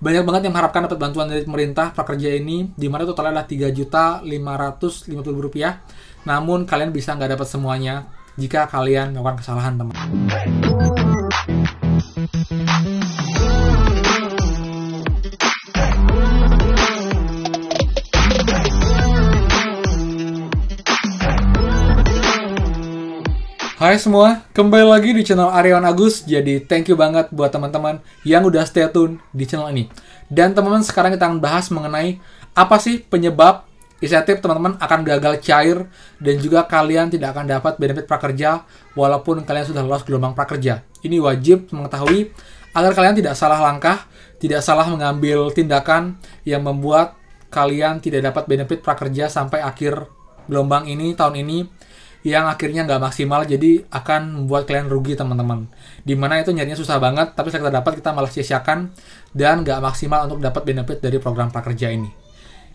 Banyak banget yang mengharapkan dapat bantuan dari pemerintah prakerja ini, di mana totalnya adalah Rp3.550.000. Namun kalian bisa nggak dapat semuanya jika kalian melakukan kesalahan, teman. Hai semua, kembali lagi di channel Aryawan Agus. Jadi thank you banget buat teman-teman yang udah stay tune di channel ini. Dan teman-teman, sekarang kita akan bahas mengenai apa sih penyebab insentif teman-teman akan gagal cair dan juga kalian tidak akan dapat benefit prakerja walaupun kalian sudah lolos gelombang prakerja. Ini wajib mengetahui agar kalian tidak salah langkah, tidak salah mengambil tindakan yang membuat kalian tidak dapat benefit prakerja sampai akhir gelombang ini, tahun ini, yang akhirnya nggak maksimal, jadi akan membuat kalian rugi, teman-teman. Dimana itu nyarinya susah banget, tapi setelah kita dapat, kita malah sia-siakan dan nggak maksimal untuk dapat benefit dari program prakerja ini.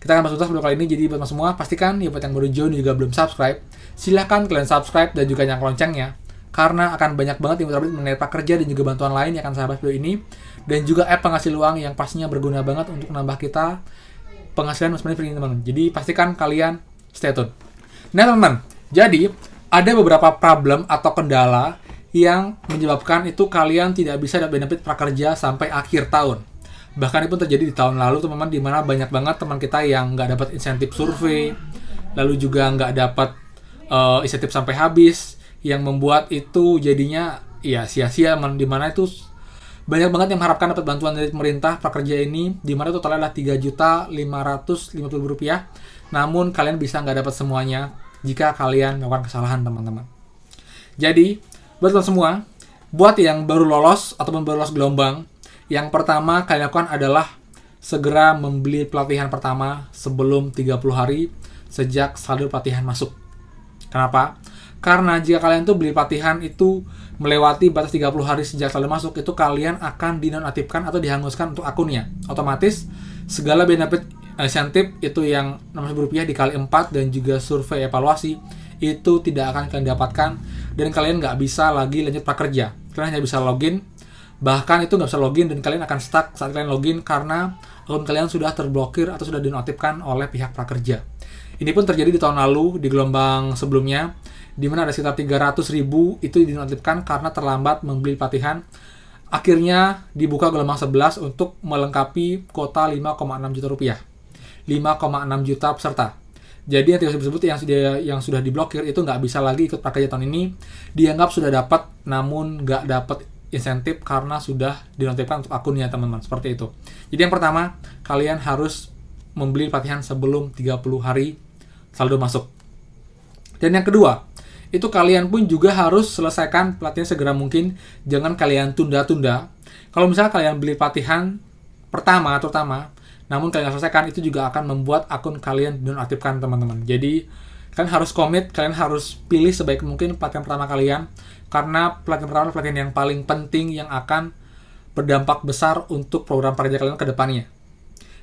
Kita akan bahas tuntas video kali ini, jadi buat semua, pastikan ya buat yang baru join juga belum subscribe, silahkan kalian subscribe dan juga nyalakan loncengnya, karena akan banyak banget yang terupdate mengenai prakerja dan juga bantuan lain yang akan saya bahas video ini, dan juga app penghasil uang yang pastinya berguna banget untuk menambah kita penghasilan sebenarnya free, teman-teman. Jadi pastikan kalian stay tune. Nah, teman-teman, jadi, ada beberapa problem atau kendala yang menyebabkan itu kalian tidak bisa dapat benefit prakerja sampai akhir tahun. Bahkan itu terjadi di tahun lalu, teman-teman, di mana banyak banget teman kita yang nggak dapat insentif survei, lalu juga nggak dapat insentif sampai habis, yang membuat itu jadinya ya sia-sia, di mana itu banyak banget yang mengharapkan dapat bantuan dari pemerintah prakerja ini, di mana totalnya adalah Rp3.550.000. Namun kalian bisa nggak dapat semuanya jika kalian melakukan kesalahan, teman-teman. Jadi, buat teman semua, buat yang baru lolos ataupun baru lolos gelombang, yang pertama kalian lakukan adalah segera membeli pelatihan pertama sebelum 30 hari sejak saldo pelatihan masuk. Kenapa? Karena jika kalian tuh beli pelatihan itu melewati batas 30 hari sejak saldo masuk, itu kalian akan dinonaktifkan atau dihanguskan untuk akunnya. Otomatis, segala benefit insentif itu yang Rp6.000 dikali 4 dan juga survei evaluasi itu tidak akan kalian dapatkan, dan kalian nggak bisa lagi lanjut prakerja. Kalian hanya bisa login, bahkan itu nggak bisa login dan kalian akan stuck saat kalian login karena akun kalian sudah terblokir atau sudah dinonaktifkan oleh pihak prakerja. Ini pun terjadi di tahun lalu di gelombang sebelumnya, di mana ada sekitar 300.000 itu dinonaktifkan karena terlambat membeli pelatihan. Akhirnya dibuka gelombang 11 untuk melengkapi kuota Rp5,6 juta. 5,6 juta peserta. Jadi yang tersebut yang sudah diblokir itu nggak bisa lagi ikut prakerja tahun ini, dianggap sudah dapat namun nggak dapat insentif karena sudah dinonaktifkan untuk akunnya, teman-teman. Seperti itu. Jadi yang pertama, kalian harus membeli pelatihan sebelum 30 hari saldo masuk. Dan yang kedua, itu kalian pun juga harus selesaikan pelatihan segera mungkin, jangan kalian tunda-tunda. Kalau misalnya kalian beli pelatihan pertama terutama, namun kalian selesaikan, itu juga akan membuat akun kalian dinonaktifkan, teman-teman. Jadi, kalian harus komit, kalian harus pilih sebaik mungkin pelatihan pertama kalian, karena pelatihan pertama pelatihan yang paling penting yang akan berdampak besar untuk program prakerja kalian ke depannya.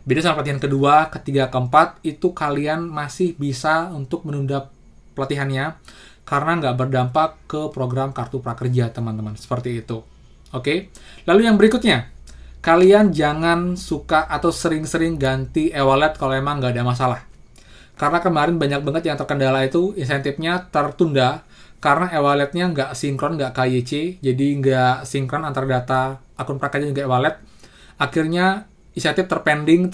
Beda sama pelatihan kedua, ketiga, keempat, itu kalian masih bisa untuk menunda pelatihannya, karena nggak berdampak ke program kartu prakerja, teman-teman. Seperti itu. Oke? Lalu yang berikutnya, kalian jangan suka atau sering-sering ganti e-wallet kalau emang nggak ada masalah. Karena kemarin banyak banget yang terkendala itu insentifnya tertunda karena e-walletnya nggak sinkron, nggak KYC, jadi nggak sinkron antara data akun prakerja juga e-wallet. Akhirnya insentif terpending,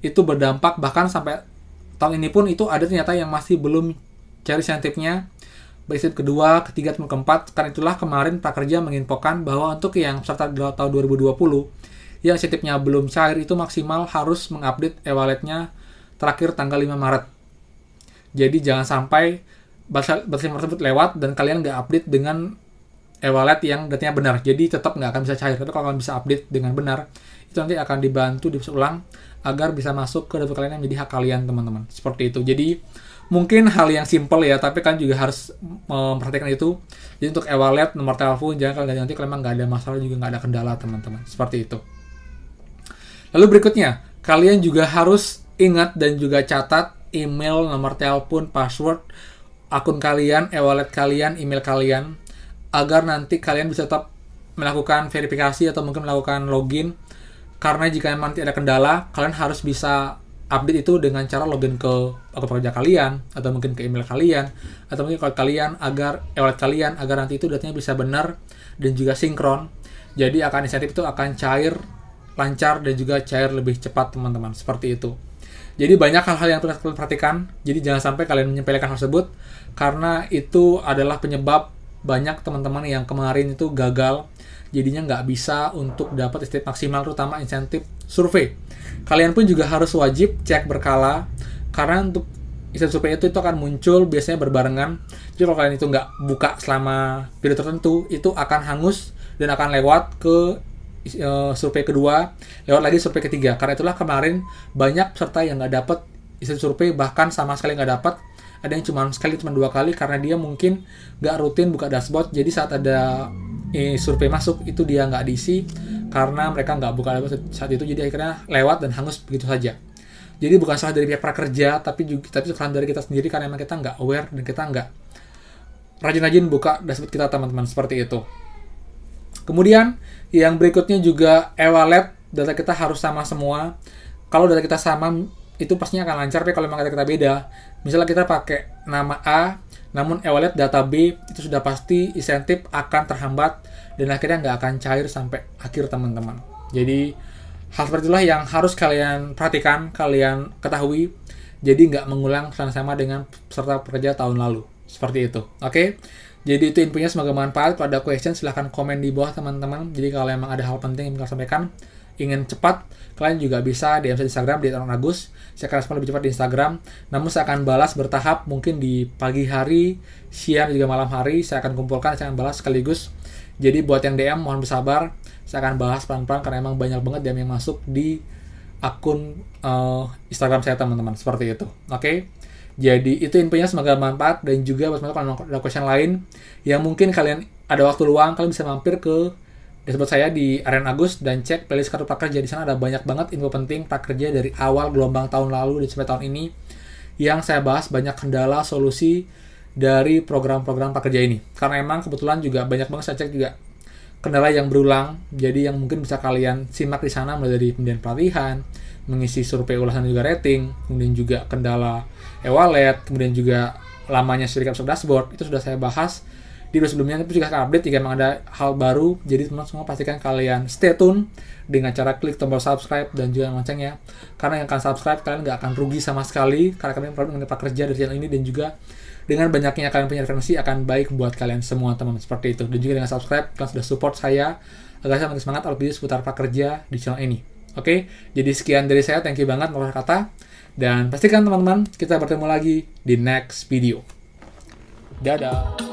itu berdampak bahkan sampai tahun ini pun itu ada ternyata yang masih belum cari insentifnya. Insentif kedua, ketiga, dan keempat. Karena itulah kemarin prakerja menginfokan bahwa untuk yang peserta tahun 2020 yang insentifnya belum cair itu maksimal harus mengupdate e-walletnya terakhir tanggal 5 Maret. Jadi jangan sampai batas tersebut lewat dan kalian nggak update dengan e-wallet yang datanya benar. Jadi tetap nggak akan bisa cair. Tapi kalau kalian bisa update dengan benar, itu nanti akan dibantu ulang agar bisa masuk ke data kalian yang menjadi hak kalian, teman-teman. Seperti itu. Jadi mungkin hal yang simple ya, tapi kan juga harus memperhatikan itu. Jadi untuk e-wallet, nomor telepon, jangan kalian nanti kalau memang nggak ada masalah juga nggak ada kendala, teman-teman. Seperti itu. Lalu berikutnya, kalian juga harus ingat dan juga catat email, nomor telepon, password, akun kalian, e-wallet kalian, email kalian, agar nanti kalian bisa tetap melakukan verifikasi atau mungkin melakukan login Karena jika memang tidak ada kendala, kalian harus bisa update itu dengan cara login ke akun pekerja kalian, atau mungkin ke email kalian, atau mungkin kalau kalian agar e-wallet kalian, agar nanti itu datanya bisa benar dan juga sinkron. Jadi akan insentif itu akan cair, lancar, dan juga cair lebih cepat teman-teman. Seperti itu. Jadi banyak hal-hal yang perlu kalian perhatikan. Jadi jangan sampai kalian menyepelekan hal tersebut, karena itu adalah penyebab banyak teman-teman yang kemarin itu gagal. Jadinya nggak bisa untuk dapat insentif maksimal, terutama insentif survei. Kalian pun juga harus wajib cek berkala, karena untuk insentif survei itu akan muncul biasanya berbarengan. Jadi kalau kalian itu nggak buka selama periode tertentu, itu akan hangus dan akan lewat ke survei kedua, lewat lagi survei ketiga. Karena itulah kemarin banyak peserta yang nggak dapat insentif survei, bahkan sama sekali nggak dapat. Ada yang cuma sekali, cuma 2 kali, karena dia mungkin nggak rutin buka dashboard. Jadi saat ada survei masuk, itu dia nggak diisi, karena mereka nggak buka saat itu. Jadi akhirnya lewat dan hangus begitu saja. Jadi bukan salah dari pihak prakerja, tapi kesalahan dari kita sendiri, karena memang kita nggak aware dan kita nggak rajin-rajin buka dashboard kita, teman-teman. Seperti itu. Kemudian yang berikutnya juga e-wallet, data kita harus sama semua. Kalau data kita sama, itu pastinya akan lancar. Tapi kalau memang data kita beda, misalnya kita pakai nama A, namun e-wallet data B, itu sudah pasti insentif akan terhambat dan akhirnya nggak akan cair sampai akhir, teman-teman. Jadi hal seperti itulah yang harus kalian perhatikan, kalian ketahui. Jadi nggak mengulang sama dengan peserta pekerja tahun lalu. Seperti itu. Oke? Jadi itu infonya, semoga bermanfaat. Kalau ada question silahkan komen di bawah, teman-teman. Jadi kalau memang ada hal penting yang ingin kalian sampaikan, ingin cepat, kalian juga bisa DM saya di Instagram, di @agus. Saya akan respon lebih cepat di Instagram. Namun saya akan balas bertahap, mungkin di pagi hari, siang, juga malam hari. Saya akan kumpulkan, saya akan balas sekaligus. Jadi buat yang DM, mohon bersabar. Saya akan bahas pelan-pelan, karena emang banyak banget DM yang masuk di akun Instagram saya, teman-teman. Seperti itu. Oke? Jadi itu infonya, semoga bermanfaat. Dan juga buat teman-teman kalau ada question lain yang mungkin kalian ada waktu luang, kalian bisa mampir ke dashboard saya di Aren Agus dan cek playlist kartu prakerja. Di sana ada banyak banget info penting prakerja dari awal gelombang tahun lalu dan sampai tahun ini yang saya bahas, banyak kendala, solusi dari program-program prakerja ini. Karena emang kebetulan juga banyak banget saya cek juga kendala yang berulang. Jadi yang mungkin bisa kalian simak di sana, mulai dari pemberian pelatihan, mengisi survei ulasan juga rating, kemudian juga kendala e-wallet, kemudian juga lamanya sertifikat masuk dashboard, itu sudah saya bahas di video sebelumnya. Itu juga akan update jika memang ada hal baru. Jadi teman-teman semua pastikan kalian stay tune dengan cara klik tombol subscribe dan juga loncengnya, karena yang akan subscribe kalian nggak akan rugi sama sekali, karena kalian mengenai pekerja dari channel ini, dan juga dengan banyaknya kalian punya referensi akan baik buat kalian semua, teman-teman. Seperti itu. Dan juga dengan subscribe kalian sudah support saya agar saya makin semangat upload video seputar pekerja di channel ini. Oke, jadi sekian dari saya, thank you banget mau kata. Dan pastikan teman-teman, kita bertemu lagi di next video. Dadah!